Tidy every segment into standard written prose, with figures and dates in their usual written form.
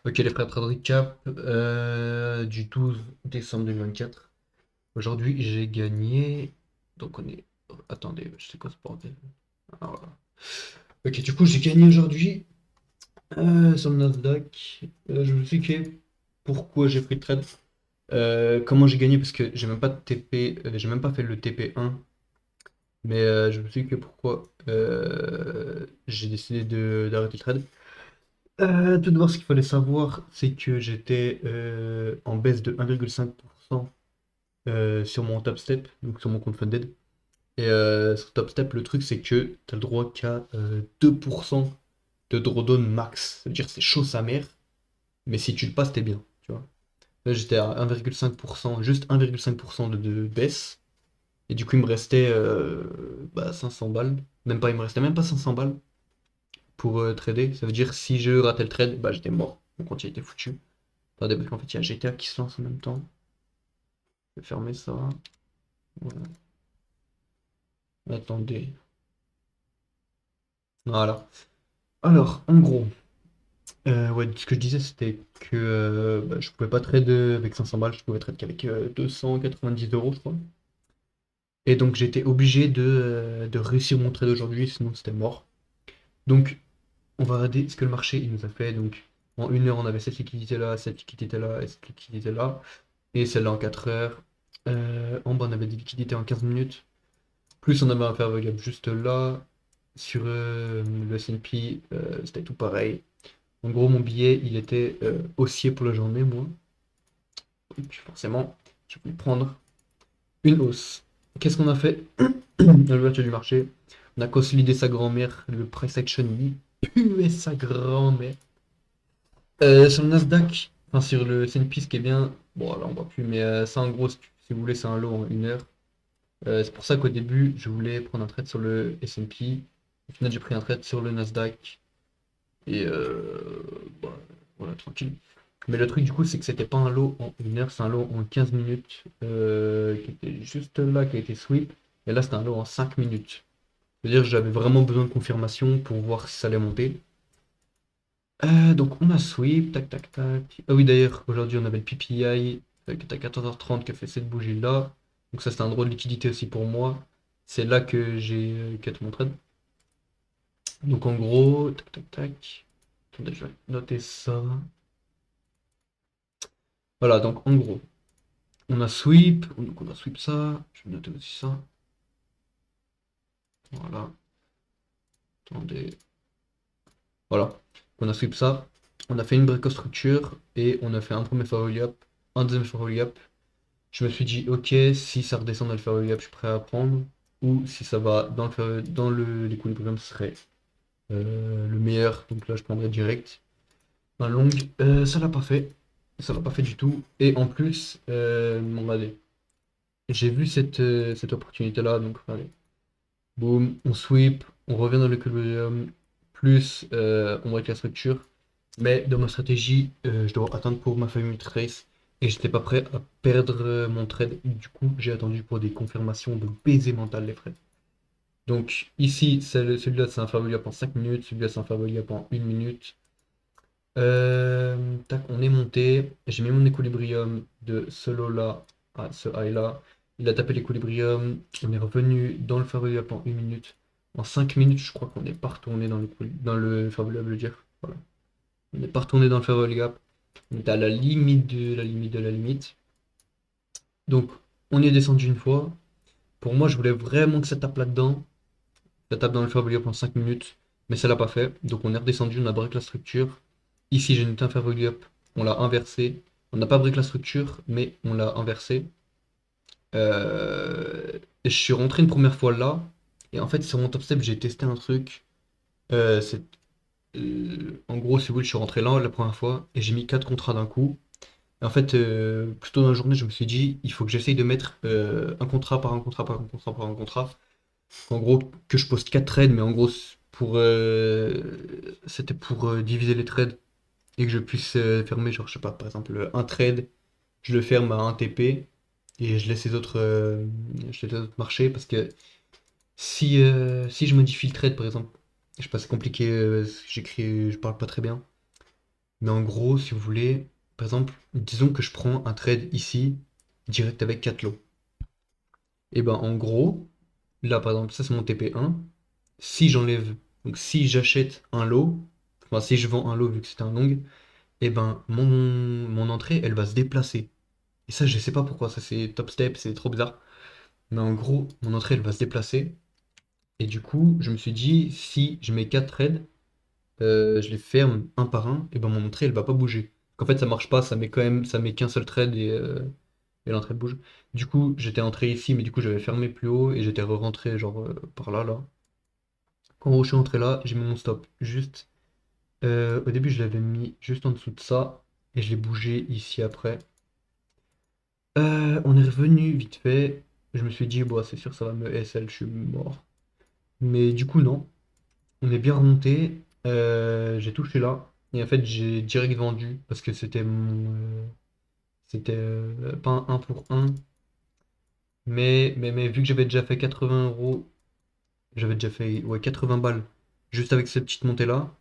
Ok les frères, trade recap du 12 décembre 2024. Aujourd'hui j'ai gagné. Donc on est. Attendez, je sais quoi ce bordel. Ah, voilà. Ok, du coup j'ai gagné aujourd'hui sur le Nasdaq. Je vous explique pourquoi j'ai pris le trade. Comment j'ai gagné parce que j'ai même pas de TP, j'ai même pas fait le TP1. Mais je vous explique pourquoi j'ai décidé d'arrêter le trade. Tout d'abord, ce qu'il fallait savoir, c'est que j'étais en baisse de 1,5% sur mon top step, donc sur mon compte funded. Et sur top step, le truc, c'est que tu as le droit qu'à 2% de drawdown max. Ça veut dire que c'est chaud sa mère, mais si tu le passes, t'es bien. Tu vois. Là, j'étais à 1,5%, juste 1,5% de baisse. Et du coup, il me restait 500 balles. Même pas, il me restait même pas 500 balles pour trader. Ça veut dire que si je ratais le trade, bah j'étais mort. Mon compte il était foutu. Attendez, parce qu'en fait, il y a GTA qui se lance en même temps. Je vais fermer ça. Voilà. Attendez. Voilà. Alors, en gros, ouais, ce que je disais, c'était que je pouvais pas trade avec 500 balles, je pouvais trade qu'avec 290 euros, je crois. Et donc, j'étais obligé de réussir mon trade aujourd'hui, sinon c'était mort. Donc, on va regarder ce que le marché il nous a fait. Donc, en 1 heure, on avait cette liquidité-là, cette liquidité-là et cette liquidité-là. Et celle-là en 4 heures. En bas, on avait des liquidités en 15 minutes. Plus on avait un fair value gap juste là. Sur le S&P, c'était tout pareil. En gros, mon billet, il était haussier pour la journée, moi. Donc forcément, je voulais prendre une hausse. Qu'est-ce qu'on a fait à l'ouverture du marché? On a consolidé sa grand-mère, le price action, il puait sa grand-mère. Sur le Nasdaq, enfin sur le S&P, ce qui est bien, bon là on voit plus, mais ça en gros, si vous voulez, c'est un lot en 1 heure. C'est pour ça qu'au début, je voulais prendre un trade sur le S&P. Au final, j'ai pris un trade sur le Nasdaq. Et bah, voilà, tranquille. Mais le truc, du coup, c'est que c'était pas un lot en 1 heure, c'est un lot en 15 minutes qui était juste là, qui a été sweep. Et là, c'était un lot en 5 minutes. C'est-à-dire que j'avais vraiment besoin de confirmation pour voir si ça allait monter. Donc, on a sweep, tac, tac, tac. Ah oui, d'ailleurs, aujourd'hui, on avait le PPI qui était à 14h30 qui a fait cette bougie-là. Donc, ça, c'était un droit de liquidité aussi pour moi. C'est là que j'ai cut mon trade. Donc, en gros, tac, tac, tac. Attendez, je vais noter ça. Voilà, donc en gros, on a sweep, donc on a sweep ça, je vais noter aussi ça. Voilà, attendez. Voilà, on a sweep ça. On a fait une break of structure et on a fait un premier fair gap, un deuxième fair gap. Je me suis dit, ok, si ça redescend dans le fair gap, je suis prêt à prendre. Ou si ça va dans l'équilibrium, ce serait le meilleur. Donc là, je prendrais direct. Un long, ça l'a pas fait. Ça l'a pas fait du tout. Et en plus, regardez, j'ai vu cette opportunité-là, donc regardez. Boum, on sweep, on revient dans l'équilibrium, plus on break la structure. Mais dans ma stratégie, je dois attendre pour ma famille trace et j'étais pas prêt à perdre mon trade. Du coup, j'ai attendu pour des confirmations de baiser mental, les frères. Donc ici, celui-là, c'est un fair value up en 5 minutes, celui-là, c'est un fair value up en 1 minute. Tac, on est monté. J'ai mis mon équilibrium de ce lot-là à ce high-là. Il a tapé l'équilibrium. On est revenu dans le Fabulous en 1 minute. En 5 minutes, je crois qu'on n'est pas retourné dans le Fabulous, je veux dire. Voilà. On n'est pas retourné dans le Fabulous Gap. On était à la limite de la limite de la limite. Donc, on y est descendu une fois. Pour moi, je voulais vraiment que ça tape là-dedans. Ça tape dans le Fabulous en 5 minutes. Mais ça l'a pas fait. Donc, on est redescendu, on a break la structure. Ici, j'ai noté un favori up, on l'a inversé. On n'a pas briqué la structure, mais on l'a inversé. Et je suis rentré une première fois là. Et en fait, sur mon top step, j'ai testé un truc. Euh, c'est, En gros, si vous voulez, je suis rentré là la première fois et j'ai mis 4 contrats d'un coup. Et en fait, plus tôt dans la journée, je me suis dit, il faut que j'essaye de mettre un contrat par un contrat par un contrat par un contrat. En gros, que je poste 4 trades, mais en gros, c'était pour diviser les trades et que je puisse fermer, genre, je sais pas, par exemple, un trade, je le ferme à un TP et je laisse les autres marcher parce que si je modifie le trade, par exemple, je sais pas, c'est compliqué, j'écris, je parle pas très bien. Mais en gros, si vous voulez, par exemple, disons que je prends un trade ici, direct avec 4 lots. Et ben en gros, là par exemple, ça c'est mon TP1. Si j'enlève, donc si j'achète un lot, enfin si je vends un lot vu que c'était un long, et ben mon entrée elle va se déplacer. Et ça je sais pas pourquoi, ça c'est top step, c'est trop bizarre. Mais en gros, mon entrée elle va se déplacer. Et du coup, je me suis dit, si je mets 4 trades, je les ferme un par un, et ben mon entrée elle va pas bouger. Qu'en fait ça marche pas, ça met quand même, ça met qu'un seul trade et l'entrée elle bouge. Du coup, j'étais entré ici, mais du coup j'avais fermé plus haut et j'étais re-rentré genre par là là. Quand je suis entré là, j'ai mis mon stop. Juste, au début, je l'avais mis juste en dessous de ça et je l'ai bougé ici après. On est revenu vite fait. Je me suis dit, bon, c'est sûr, ça va me SL, je suis mort. Mais du coup, non. On est bien remonté. J'ai touché là. Et en fait, j'ai direct vendu parce que c'était c'était pas un 1 pour un. Mais vu que j'avais déjà fait 80 euros, j'avais déjà fait ouais, 80 balles juste avec cette petite montée là.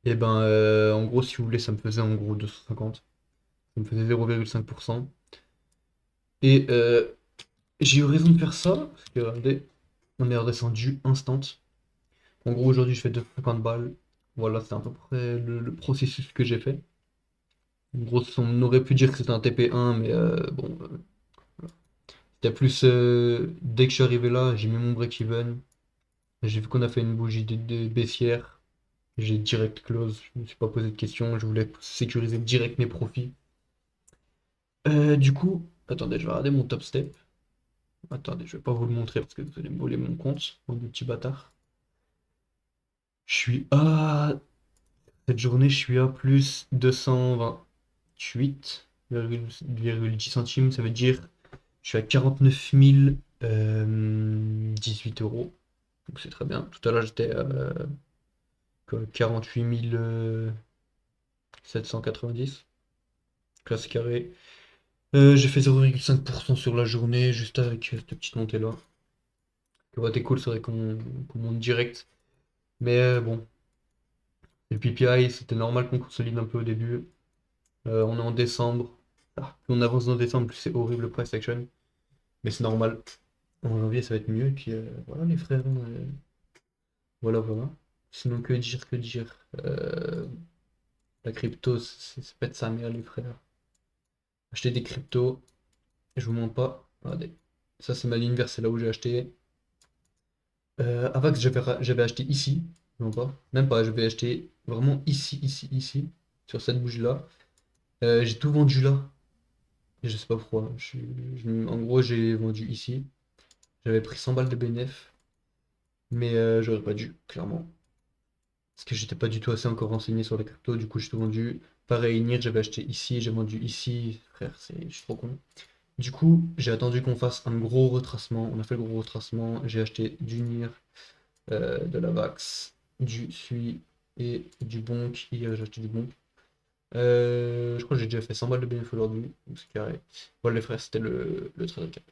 Et ben, en gros, si vous voulez, ça me faisait en gros 250. Ça me faisait 0,5%. Et j'ai eu raison de faire ça, parce que regardez, on est redescendu instant. En gros, aujourd'hui, je fais 250 balles. Voilà, c'est à peu près le processus que j'ai fait. En gros, on aurait pu dire que c'était un TP1, mais bon, c'était plus. Dès que je suis arrivé là, j'ai mis mon break-even. J'ai vu qu'on a fait une bougie de baissière. J'ai direct close. Je me suis pas posé de questions. Je voulais sécuriser direct mes profits. Du coup, attendez, je vais regarder mon top step. Attendez, je vais pas vous le montrer parce que vous allez me voler mon compte, mon petit bâtard. Je suis à... Cette journée, je suis à plus 228,10 centimes. Ça veut dire je suis à 49 018 euros. Donc c'est très bien. Tout à l'heure, j'étais à 48 790. Classe carré. J'ai fait 0,5% sur la journée, juste avec cette petite montée-là. Ça aurait été cool, c'est vrai qu'on monte direct. Mais bon, le PPI, c'était normal qu'on consolide un peu au début. On est en décembre. Ah, plus on avance dans décembre, plus c'est horrible le price action. Mais c'est normal. En janvier, ça va être mieux. Et puis voilà les frères, hein, voilà, voilà. Sinon, que dire, que dire. La crypto, ça pète sa mère, les frères. Acheter des cryptos, je vous mens pas. Regardez. Ça, c'est ma ligne verte, c'est là où j'ai acheté. Avax, j'avais acheté ici. Non pas. Même pas, j'avais acheté vraiment ici, ici, ici. Sur cette bougie-là. J'ai tout vendu là. Et je sais pas pourquoi. En gros, j'ai vendu ici. J'avais pris 100 balles de BNF. Mais j'aurais pas dû, clairement. Parce que j'étais pas du tout assez encore renseigné sur les cryptos. Du coup, j'ai tout vendu. Pareil, NIR, j'avais acheté ici. J'ai vendu ici. Frère, je suis trop con. Du coup, j'ai attendu qu'on fasse un gros retracement. On a fait le gros retracement. J'ai acheté du NIR, de la VAX, du SUI et du Bonk. Hier, j'ai acheté du Bonk. Je crois que j'ai déjà fait 100 balles de BNF aujourd'hui. Donc c'est carré. Voilà, les frères, c'était le trade cap.